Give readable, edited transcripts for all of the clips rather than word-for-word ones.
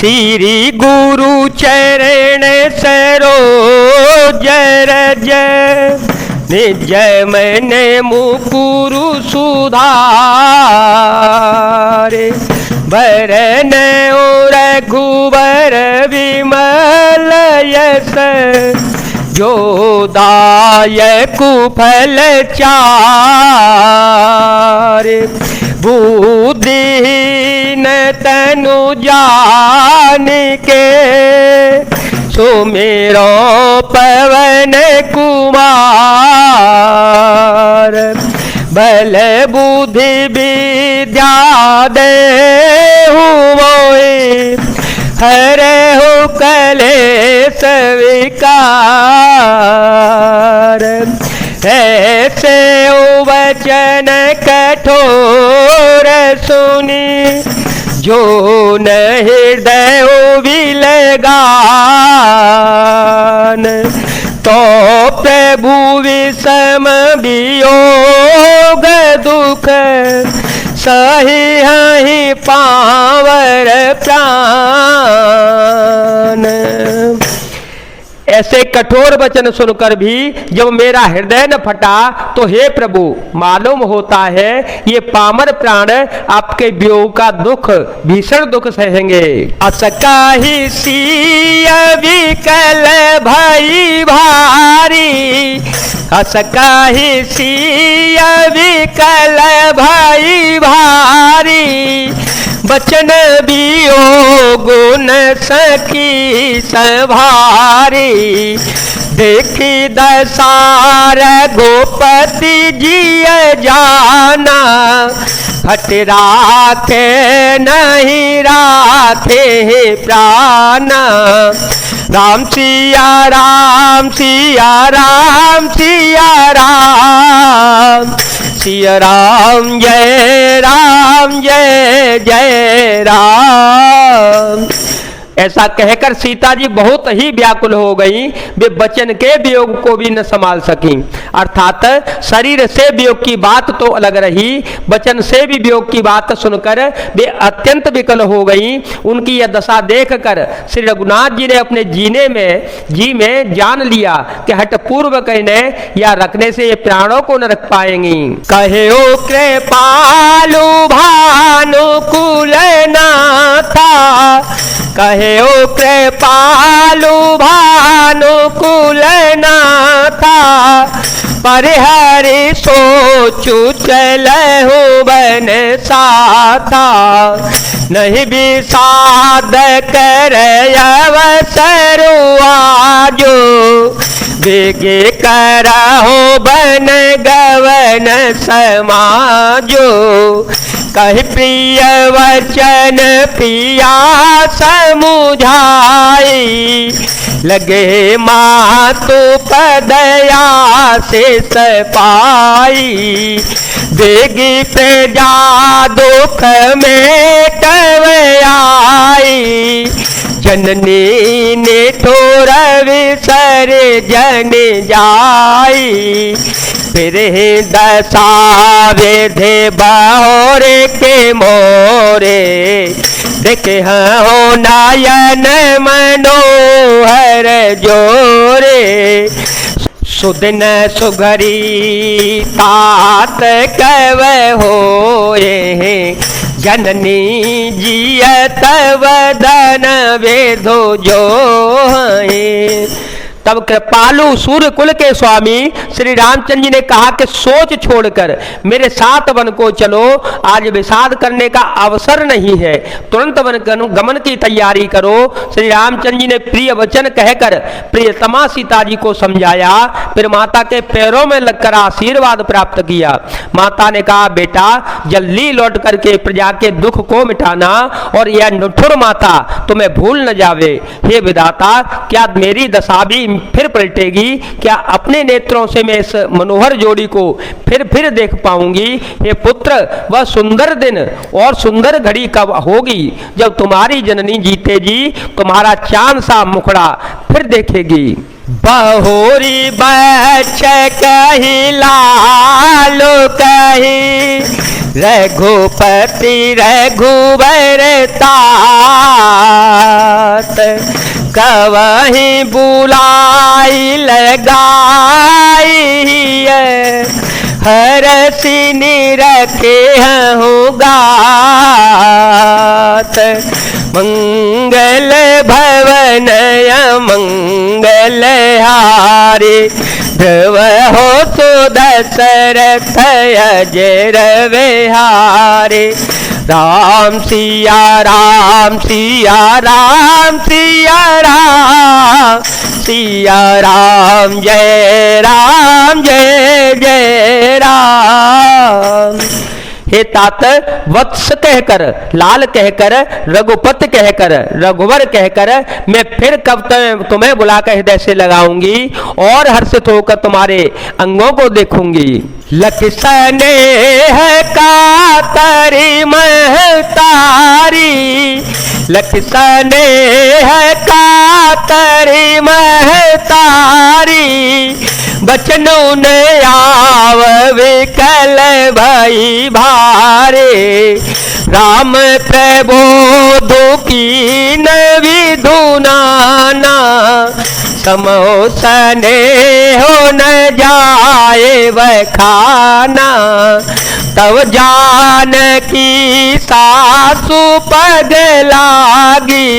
श्री गुरु चरण सरोज रज निज मन मुकुरु सुधारे बरन रघुबर विमल यस जो दायक फल चारे बुद्धिहीन तनु जान के सुमेरो पवन कुमार बल बुद्धि विद्या देहु मोहि हरे हो कलेश विकार ऐसे वचन कठोर सुनी जो न हृदय विलगान तो प्रभु विषम वियोग दुख सही हहि पावर प्राण। ऐसे कठोर वचन सुनकर भी जब मेरा हृदय न फटा तो हे प्रभु मालूम होता है ये पामर प्राण आपके वियोग का दुख भीषण दुख सहेंगे। असकाहि सिय विकल भई भारी असकाहि सिय विकल भई भारी बचन वियोग न सकी सवारी देखी दसार गोपति जिय जाना हट राखे नहीं राखे प्राणा राम सिया राम सिया राम सिया राम सिया राम जय जय राम। ऐसा कहकर सीता जी बहुत ही व्याकुल हो गई, वे बचन के वियोग को भी न संभाल सकी। अर्थात शरीर से वियोग की बात तो अलग रही, बचन से भी वियोग की बात सुनकर वे अत्यंत विकल हो गई। उनकी यह दशा देखकर श्री रघुनाथ जी ने अपने जी में जान लिया कि हट पूर्व कहने या रखने से ये प्राणों को न रख पाएंगी। कहे ओ कृपालु भानुकुल नाथा कहे ओ कृपालु भानुकुल नाथा परिहरि सोचु चलहु बन साथा नहीं विषाद कर अवसरु आजो बेगे करहो बन गवन समाजो कहि प्रिय वचन पिया समुझाई लगे मातु पदया से सपाई देगी प्रजा दुख में टव आई जननी ने ठोर विसर जन जाई फिर दशा वेधे बहोरे के मोरे देखे हो नयन मनोहर जोरे सुदिन सुघरी तात कव होए जननी जियत वदन वेधो जो है। तब कृपालु सूर्य कुल के स्वामी श्री रामचंद्र जी ने कहा कि सोच छोड़कर मेरे साथ वन को चलो, आज विषाद करने का अवसर नहीं है, तुरंत वन गमन की तैयारी करो। श्री रामचंद्र जी ने प्रिय वचन कहकर प्रियतमा सीता जी को समझाया, फिर माता के पैरों में लगकर आशीर्वाद प्राप्त किया। माता ने कहा बेटा जल्दी लौट करके प्रजा के दुख को मिटाना और यह निठुर माता तुम्हें भूल न जावे। हे विधाता क्या मेरी दशा भी फिर पलटेगी? क्या अपने नेत्रों से मैं इस मनोहर जोड़ी को फिर देख पाऊंगी? हे पुत्र वह सुंदर दिन और सुंदर घड़ी कब होगी जब तुम्हारी जननी जीते जी तुम्हारा चांद सा मुखड़ा फिर देखेगी। बहोरी बच्च कही लालो कही रघुपति रघुबर तार कवहीं बुलाई लगाई हर सिनी रखे हूँ गात। मंगल भवन मंगल हारे ध्रुव हो तो दशरथ अजर विहारे। राम सिया राम सिया राम सिया राम सिया राम जय जय राम। हे तात वत्स कहकर, लाल कहकर, रघुपत कहकर, रघुवर कहकर मैं फिर कब तुम्हें बुलाकर हृदय से लगाऊंगी और हर्षित होकर तुम्हारे अंगों को देखूंगी। लखन है कातरी महतारी, लखन है कातरी महतारी, बचनों ने आव विकल भई भारे। राम प्रबोध की विधु नाना, समोसने हो न जाए वह खाना। तब जानकी सासु पग लागी,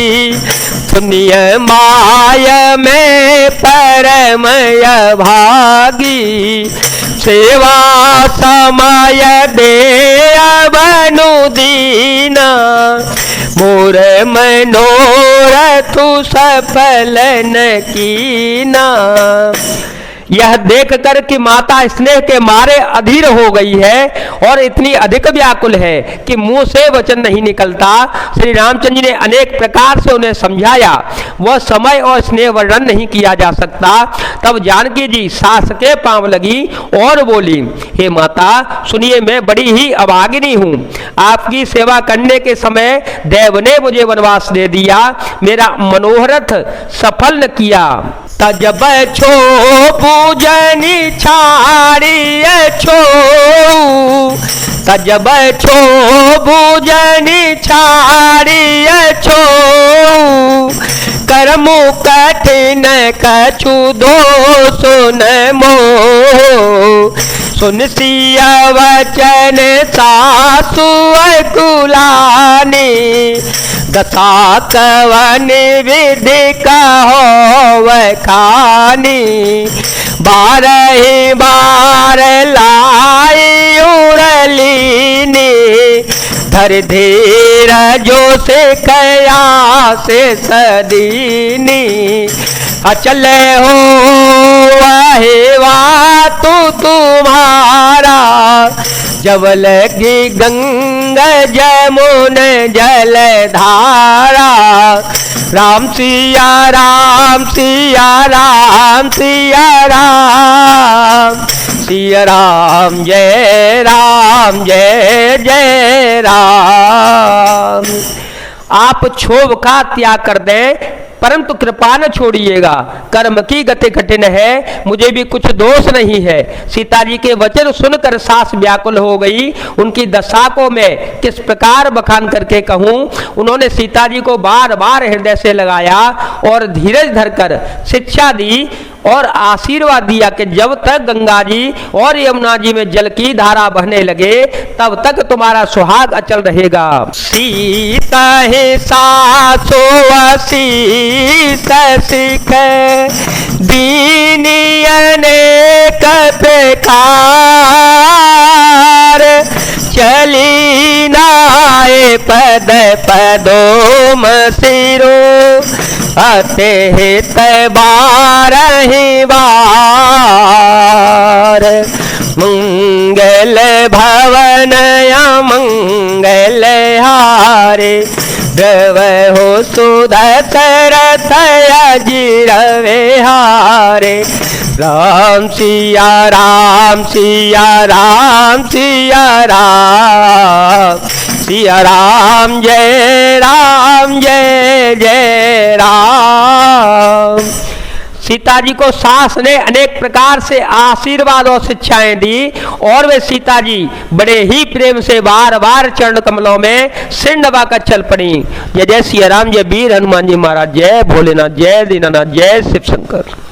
सुनिय माय में परमय भागी। सेवा समय दे बनु दीना, मोर मनोरथ सफल न कीना। यह देखकर कि माता स्नेह के मारे अधीर हो गई है और इतनी अधिक व्याकुल है कि मुंह से वचन नहीं निकलता, श्री रामचंद्र जी ने अनेक प्रकार से उन्हें समझाया, वह समय और स्नेह वर्णन नहीं किया जा सकता। तब जानकी जी सास के पांव लगी और बोली, हे माता सुनिए, मैं बड़ी ही अभागिनी हूँ। आपकी सेवा करने के समय देव ने मुझे वनवास दे दिया, मेरा मनोरथ सफल न किया। तजब छो पूजनी छाड़ी छो, तजब छो पूजनी छाड़ी छो। कर्मु कठिन कछु दो सुन मो, सुन सिया वचन सासु कुलानी। दशा कवन विधि कहो वह खानी, बारह बार लाई उड़लीनी। धर धीर जो से कया से सदीनी, अचल हो वाहे तू तुम्हारा। जब लगी गंगा जमुन जल धारा, राम सिया राम सिया राम सिया राम, सिया राम जय जय राम। आप क्षोभ का त्याग कर दें परंतु कृपा न छोड़िएगा, कर्म की गति कठिन है, मुझे भी कुछ दोष नहीं है। सीता जी के वचन सुनकर सास व्याकुल हो गई। उनकी दशा को मैं किस प्रकार बखान करके कहूँ। उन्होंने सीता जी को बार बार हृदय से लगाया और धीरज धरकर शिक्षा दी और आशीर्वाद दिया कि जब तक गंगा जी और यमुना जी में जल की धारा बहने लगे तब तक तुम्हारा सुहाग अचल रहेगा। सीता है सासो शीत सिख दीनी अनेक प्रकार, चली नाए पद पदोम सिरो, अते हित बारहि बार। मंगल भवन मंगल हारे, ध्रुव हो सुदशरथ अजिर विहारे। राम सिया राम सिया राम सिया राम, सिया राम जय जय राम। सीता जी को सास ने अनेक प्रकार से आशीर्वाद और शिक्षाएं दी और वे सीता जी बड़े ही प्रेम से बार बार चरण कमलों में सिर दबाकर चल पड़ी। जय जय सिया राम, जय वीर हनुमान जी महाराज, जय भोलेनाथ, जय दीनानाथ, जय शिव शंकर।